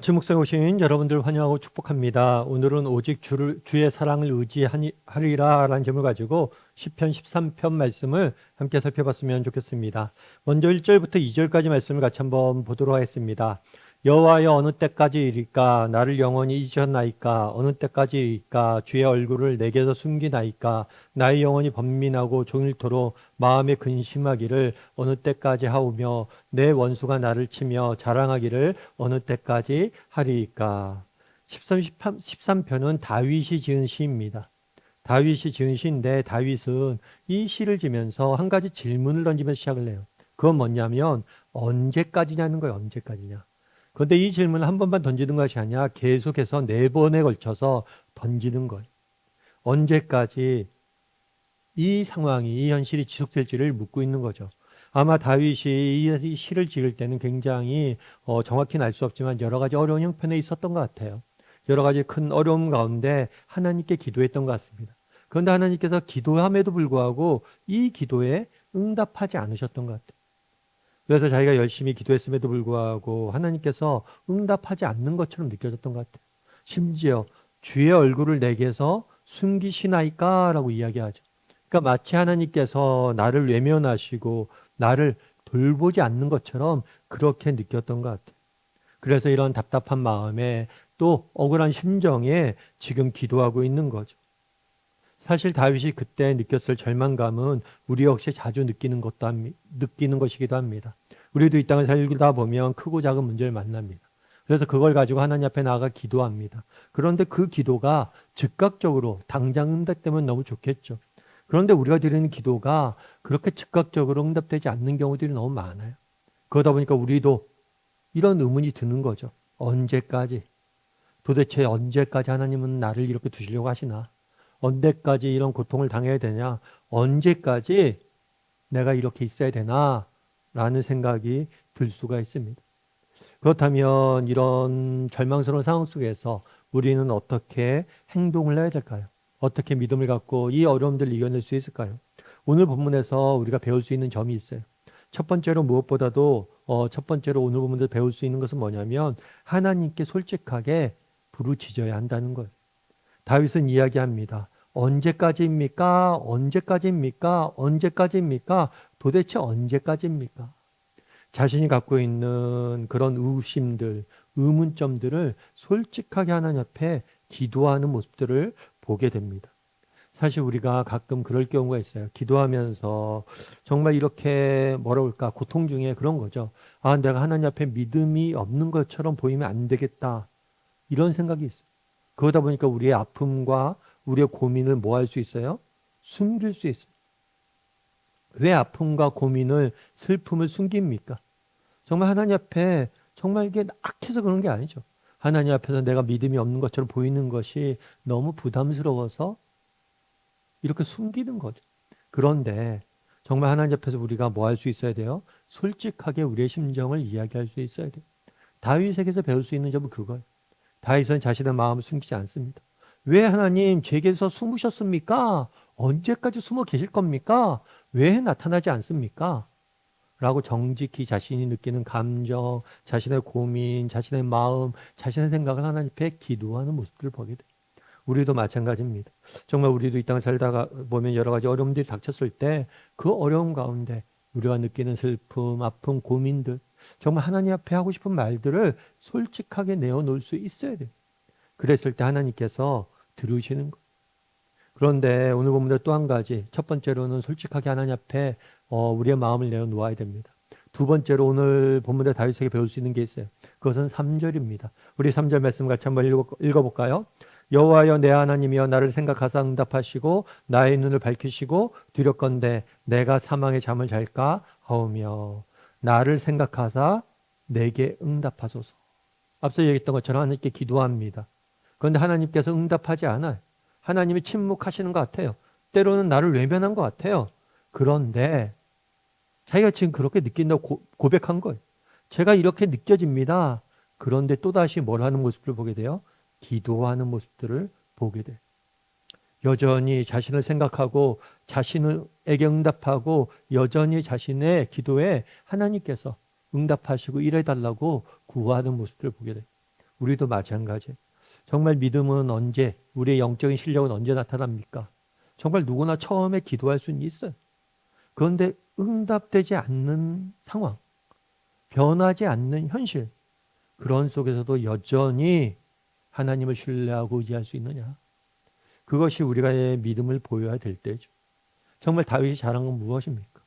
아침 목사에 오신 여러분들 환영하고 축복합니다. 오늘은 오직 주의 사랑을 의지하리라 라는 제목을 가지고 시편 13편 말씀을 함께 살펴봤으면 좋겠습니다. 먼저 1절부터 2절까지 말씀을 같이 한번 보도록 하겠습니다. 여호와여 어느 때까지이리까 나를 영원히 잊으셨나이까 어느 때까지이리까 주의 얼굴을 내게서 숨기나이까 나의 영혼이 번민하고 종일토록 마음에 근심하기를 어느 때까지 하오며 내 원수가 나를 치며 자랑하기를 어느 때까지 하리이까. 13편은 다윗이 지은 시입니다. 다윗이 지은 시인데 다윗은 이 시를 지면서 한 가지 질문을 던지면서 시작을 해요. 그건 뭐냐면 언제까지냐는 거예요. 언제까지냐. 그런데 이 질문을 한 번만 던지는 것이 아니라 계속해서 4번에 걸쳐서 던지는 거예요. 언제까지 이 상황이, 이 현실이 지속될지를 묻고 있는 거죠. 아마 다윗이 이 시를 지을 때는 굉장히 정확히는 알 수 없지만 여러 가지 어려운 형편에 있었던 것 같아요. 여러 가지 큰 어려움 가운데 하나님께 기도했던 것 같습니다. 그런데 하나님께서 기도함에도 불구하고 이 기도에 응답하지 않으셨던 것 같아요. 그래서 자기가 열심히 기도했음에도 불구하고 하나님께서 응답하지 않는 것처럼 느껴졌던 것 같아요. 심지어 주의 얼굴을 내게서 숨기시나이까? 라고 이야기하죠. 그러니까 마치 하나님께서 나를 외면하시고 나를 돌보지 않는 것처럼 그렇게 느꼈던 것 같아요. 그래서 이런 답답한 마음에 또 억울한 심정에 지금 기도하고 있는 거죠. 사실 다윗이 그때 느꼈을 절망감은 우리 역시 자주 느끼는 것이기도 합니다. 우리도 이 땅을 살다 보면 크고 작은 문제를 만납니다. 그래서 그걸 가지고 하나님 앞에 나아가 기도합니다. 그런데 그 기도가 즉각적으로 당장 응답되면 너무 좋겠죠. 그런데 우리가 드리는 기도가 그렇게 즉각적으로 응답되지 않는 경우들이 너무 많아요. 그러다 보니까 우리도 이런 의문이 드는 거죠. 언제까지? 도대체 언제까지 하나님은 나를 이렇게 두시려고 하시나? 언제까지 이런 고통을 당해야 되냐? 언제까지 내가 이렇게 있어야 되나? 라는 생각이 들 수가 있습니다. 그렇다면 이런 절망스러운 상황 속에서 우리는 어떻게 행동을 해야 될까요? 어떻게 믿음을 갖고 이 어려움들을 이겨낼 수 있을까요? 오늘 본문에서 우리가 배울 수 있는 점이 있어요. 첫 번째로 무엇보다도 첫 번째로 오늘 본문에서 배울 수 있는 것은 뭐냐면 하나님께 솔직하게 부르짖어야 한다는 거예요. 다윗은 이야기합니다. 언제까지입니까? 언제까지입니까? 언제까지입니까? 도대체 언제까지입니까? 자신이 갖고 있는 그런 의심들, 의문점들을 솔직하게 하나님 앞에 기도하는 모습들을 보게 됩니다. 사실 우리가 가끔 그럴 경우가 있어요. 기도하면서 정말 이렇게 뭐라 그럴까 고통 중에 그런 거죠. 아, 내가 하나님 앞에 믿음이 없는 것처럼 보이면 안 되겠다. 이런 생각이 있어요. 그러다 보니까 우리의 아픔과 우리의 고민을 뭐 할 수 있어요? 숨길 수 있어요. 왜 아픔과 고민을, 슬픔을 숨깁니까? 정말 하나님 앞에 정말 이게 악해서 그런 게 아니죠. 하나님 앞에서 내가 믿음이 없는 것처럼 보이는 것이 너무 부담스러워서 이렇게 숨기는 거죠. 그런데 정말 하나님 앞에서 우리가 뭐 할 수 있어야 돼요? 솔직하게 우리의 심정을 이야기할 수 있어야 돼요. 다윗에게서 배울 수 있는 점은 그거예요. 다윗은 자신의 마음을 숨기지 않습니다. 왜 하나님 제게서 숨으셨습니까? 언제까지 숨어 계실 겁니까? 왜 나타나지 않습니까? 라고 정직히 자신이 느끼는 감정, 자신의 고민, 자신의 마음, 자신의 생각을 하나님 앞에 기도하는 모습들을 보게 돼요. 우리도 마찬가지입니다. 정말 우리도 이 땅을 살다가 보면 여러 가지 어려움들이 닥쳤을 때 그 어려움 가운데 우리가 느끼는 슬픔, 아픔, 고민들 정말 하나님 앞에 하고 싶은 말들을 솔직하게 내어놓을 수 있어야 돼요. 그랬을 때 하나님께서 들으시는 거예요. 그런데 오늘 본문에 또 한 가지, 첫 번째로는 솔직하게 하나님 앞에 우리의 마음을 내어놓아야 됩니다. 두 번째로 오늘 본문에 다윗에게 배울 수 있는 게 있어요. 그것은 3절입니다. 우리 3절 말씀 같이 한번 읽어볼까요? 여호와여 내 하나님이여 나를 생각하사 응답하시고 나의 눈을 밝히시고 두렵건대 내가 사망의 잠을 잘까 하오며 나를 생각하사 내게 응답하소서. 앞서 얘기했던 것처럼 하나님께 기도합니다. 그런데 하나님께서 응답하지 않아요. 하나님이 침묵하시는 것 같아요. 때로는 나를 외면한 것 같아요. 그런데 자기가 지금 그렇게 느낀다고 고백한 거예요. 제가 이렇게 느껴집니다. 그런데 또다시 뭘 하는 모습을 보게 돼요? 기도하는 모습들을 보게 돼요. 여전히 자신을 생각하고 자신에게 응답하고 여전히 자신의 기도에 하나님께서 응답하시고 이래달라고 구하는 모습들을 보게 돼요. 우리도 마찬가지. 정말 믿음은 언제, 우리의 영적인 실력은 언제 나타납니까? 정말 누구나 처음에 기도할 수는 있어요. 그런데 응답되지 않는 상황, 변하지 않는 현실, 그런 속에서도 여전히 하나님을 신뢰하고 의지할 수 있느냐? 그것이 우리가 믿음을 보여야 될 때죠. 정말 다윗이 잘한 건 무엇입니까?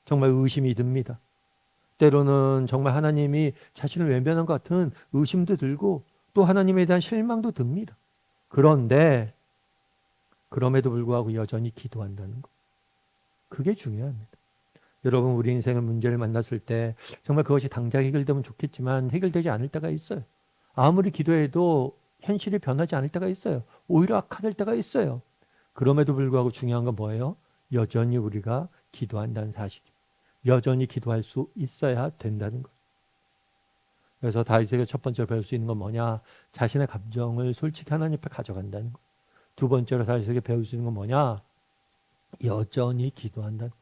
정말 의심이 듭니다. 때로는 정말 하나님이 자신을 외면한 것 같은 의심도 들고 또 하나님에 대한 실망도 듭니다. 그런데 그럼에도 불구하고 여전히 기도한다는 것. 그게 중요합니다. 여러분, 우리 인생의 문제를 만났을 때 정말 그것이 당장 해결되면 좋겠지만 해결되지 않을 때가 있어요. 아무리 기도해도 현실이 변하지 않을 때가 있어요. 오히려 악화될 때가 있어요. 그럼에도 불구하고 중요한 건 뭐예요? 여전히 우리가 기도한다는 사실. 여전히 기도할 수 있어야 된다는 것. 그래서 다윗에게 첫 번째로 배울 수 있는 건 뭐냐? 자신의 감정을 솔직히 하나님 앞에 가져간다는 것. 두 번째로 다윗에게 배울 수 있는 건 뭐냐? 여전히 기도한다는 것.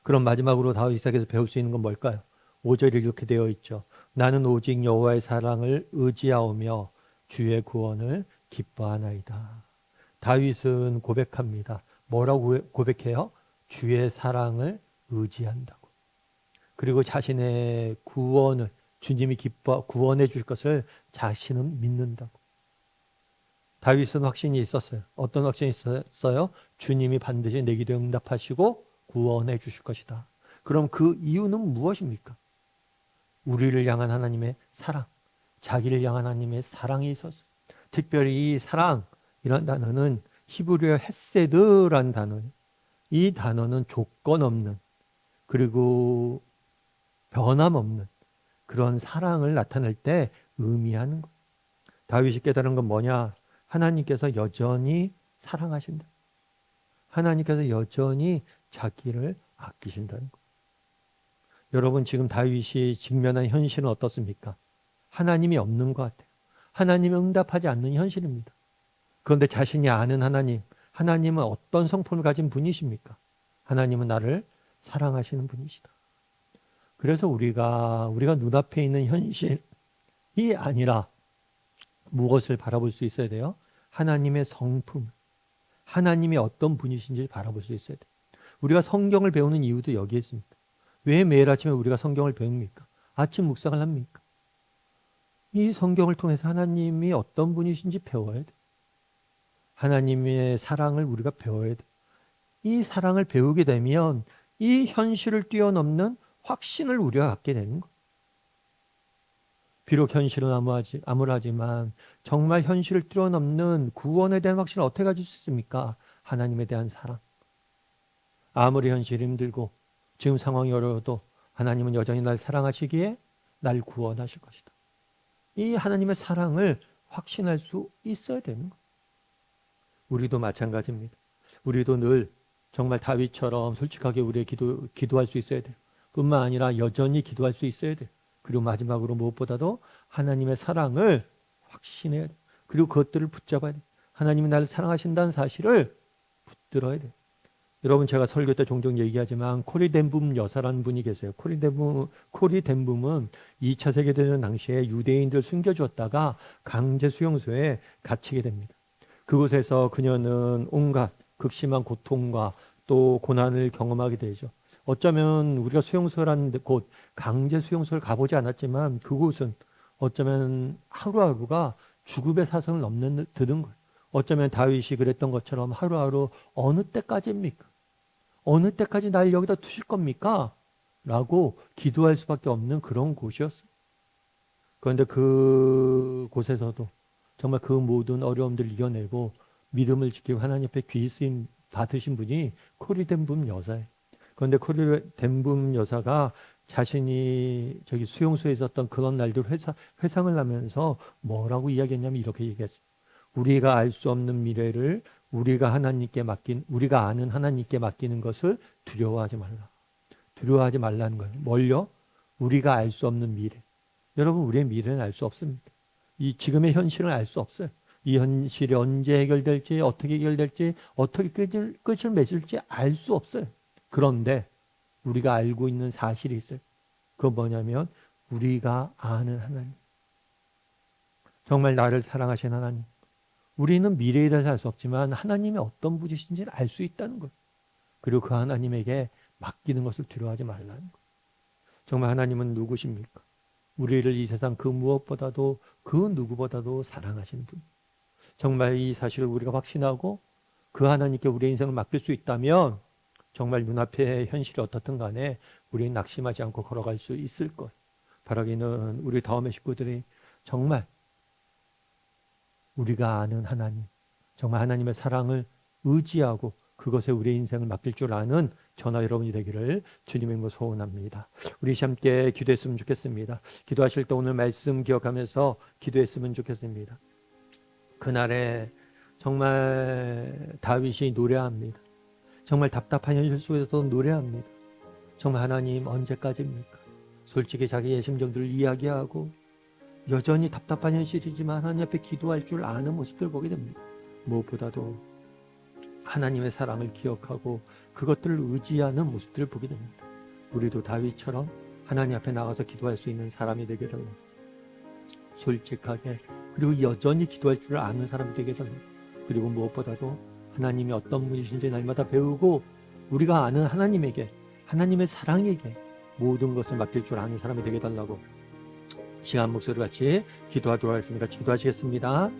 그럼 마지막으로 다윗에게서 배울 수 있는 건 뭘까요? 5절에 이렇게 되어 있죠. 나는 오직 여호와의 사랑을 의지하오며 주의 구원을 기뻐하나이다. 다윗은 고백합니다. 뭐라고 고백해요? 주의 사랑을 의지한다고. 그리고 자신의 구원을 주님이 기뻐 구원해 줄 것을 자신은 믿는다고. 다윗은 확신이 있었어요. 어떤 확신이 있었어요? 주님이 반드시 내 기도에 응답하시고 구원해 주실 것이다. 그럼 그 이유는 무엇입니까? 우리를 향한 하나님의 사랑, 자기를 향한 하나님의 사랑이 있었어요. 특별히 이 사랑이란 단어는 히브리어 헤세드라는 단어예요. 이 단어는 조건 없는 그리고 변함없는 그런 사랑을 나타낼 때 의미하는 것. 다윗이 깨달은 건 뭐냐? 하나님께서 여전히 사랑하신다. 하나님께서 여전히 자기를 아끼신다는 것. 여러분, 지금 다윗이 직면한 현실은 어떻습니까? 하나님이 없는 것 같아요. 하나님이 응답하지 않는 현실입니다. 그런데 자신이 아는 하나님, 하나님은 어떤 성품을 가진 분이십니까? 하나님은 나를 사랑하시는 분이시다. 그래서 우리가 눈앞에 있는 현실이 아니라 무엇을 바라볼 수 있어야 돼요? 하나님의 성품, 하나님이 어떤 분이신지 바라볼 수 있어야 돼요. 우리가 성경을 배우는 이유도 여기에 있습니다. 왜 매일 아침에 우리가 성경을 배웁니까? 아침 묵상을 합니까? 이 성경을 통해서 하나님이 어떤 분이신지 배워야 돼요. 하나님의 사랑을 우리가 배워야 돼요. 이 사랑을 배우게 되면 이 현실을 뛰어넘는 확신을 우리가 갖게 되는 거예요. 비록 현실은 암울하지만 정말 현실을 뛰어넘는 구원에 대한 확신을 어떻게 가질 수 있습니까? 하나님에 대한 사랑. 아무리 현실이 힘들고 지금 상황이 어려워도 하나님은 여전히 날 사랑하시기에 날 구원하실 것이다. 이 하나님의 사랑을 확신할 수 있어야 되는 거예요. 우리도 마찬가지입니다. 우리도 늘 정말 다윗처럼 솔직하게 우리의 기도할 수 있어야 돼요. 뿐만 아니라 여전히 기도할 수 있어야 돼요. 그리고 마지막으로 무엇보다도 하나님의 사랑을 확신해야 돼요. 그리고 그것들을 붙잡아야 돼요. 하나님이 나를 사랑하신다는 사실을 붙들어야 돼요. 여러분, 제가 설교 때 종종 얘기하지만 코리 덴붐 여사라는 분이 계세요. 코리 덴붐은 2차 세계대전 당시에 유대인들 숨겨주었다가 강제 수용소에 갇히게 됩니다. 그곳에서 그녀는 온갖 극심한 고통과 또 고난을 경험하게 되죠. 어쩌면 우리가 수용소라는 곳, 강제 수용소를 가보지 않았지만 그곳은 어쩌면 하루하루가 죽음의 사선을 드는 거예요. 어쩌면 다윗이 그랬던 것처럼 하루하루 어느 때까지입니까? 어느 때까지 날 여기다 두실 겁니까? 라고 기도할 수밖에 없는 그런 곳이었어요. 그런데 그 곳에서도 정말 그 모든 어려움들을 이겨내고 믿음을 지키고 하나님 앞에 귀 쓰임 받으신 분이 코리 덴붐 여사예요. 그런데 코리 덴붐 여사가 자신이 저기 수용소에 있었던 그런 날들 회상을 하면서 뭐라고 이야기했냐면 이렇게 얘기했어요. 우리가 알 수 없는 미래를 우리가 아는 하나님께 맡기는 것을 두려워하지 말라. 두려워하지 말라는 거예요. 뭘요? 우리가 알 수 없는 미래. 여러분, 우리의 미래는 알 수 없습니다. 이 지금의 현실은 알 수 없어요. 이 현실이 언제 해결될지, 어떻게 해결될지, 어떻게 끝을 맺을지 알 수 없어요. 그런데 우리가 알고 있는 사실이 있어요. 그건 뭐냐면 우리가 아는 하나님. 정말 나를 사랑하신 하나님. 우리는 미래에 대해서 알 수 없지만 하나님의 어떤 분이신지를 알 수 있다는 것. 그리고 그 하나님에게 맡기는 것을 두려워하지 말라는 것. 정말 하나님은 누구십니까? 우리를 이 세상 그 무엇보다도 그 누구보다도 사랑하신 분. 정말 이 사실을 우리가 확신하고 그 하나님께 우리의 인생을 맡길 수 있다면 정말 눈앞의 현실이 어떻든 간에 우리는 낙심하지 않고 걸어갈 수 있을 것. 바라기는 우리 다음의 식구들이 정말 우리가 아는 하나님, 정말 하나님의 사랑을 의지하고 그것에 우리의 인생을 맡길 줄 아는 저나 여러분이 되기를 주님의 이름으로 소원합니다. 우리 함께 기도했으면 좋겠습니다. 기도하실 때 오늘 말씀 기억하면서 기도했으면 좋겠습니다. 그날에 정말 다윗이 노래합니다. 정말 답답한 현실 속에서도 노래합니다. 정말 하나님 언제까지입니까? 솔직히 자기의 심정들을 이야기하고 여전히 답답한 현실이지만 하나님 앞에 기도할 줄 아는 모습들 보게 됩니다. 무엇보다도 하나님의 사랑을 기억하고 그것들을 의지하는 모습들을 보게 됩니다. 우리도 다윗처럼 하나님 앞에 나가서 기도할 수 있는 사람이 되기를 솔직하게 그리고 여전히 기도할 줄 아는 사람이 되게 됩니다. 그리고 무엇보다도 하나님이 어떤 분이신지 날마다 배우고 우리가 아는 하나님에게 하나님의 사랑에게 모든 것을 맡길 줄 아는 사람이 되게 달라고 시간 목소리 같이 기도하도록 하겠습니다. 기도하시겠습니다.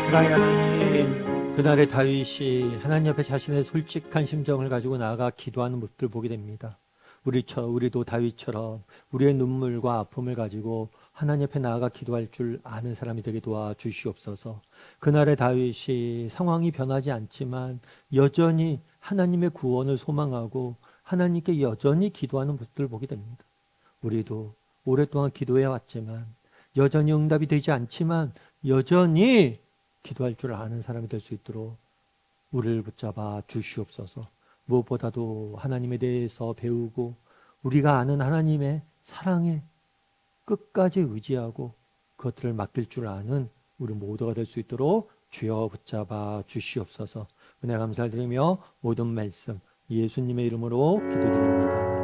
사랑의 하나님, 그날의 다윗이 하나님 앞에 자신의 솔직한 심정을 가지고 나아가 기도하는 모습을 보게 됩니다. 우리도 다윗처럼 우리의 눈물과 아픔을 가지고 하나님 앞에 나아가 기도할 줄 아는 사람이 되게 도와주시옵소서. 그날의 다윗이 상황이 변하지 않지만 여전히 하나님의 구원을 소망하고 하나님께 여전히 기도하는 모습들을 보게 됩니다. 우리도 오랫동안 기도해 왔지만 여전히 응답이 되지 않지만 여전히 기도할 줄 아는 사람이 될 수 있도록 우리를 붙잡아 주시옵소서. 무엇보다도 하나님에 대해서 배우고 우리가 아는 하나님의 사랑에 끝까지 의지하고 그것들을 맡길 줄 아는 우리 모두가 될 수 있도록 주여 붙잡아 주시옵소서. 은혜 감사드리며 모든 말씀 예수님의 이름으로 기도드립니다.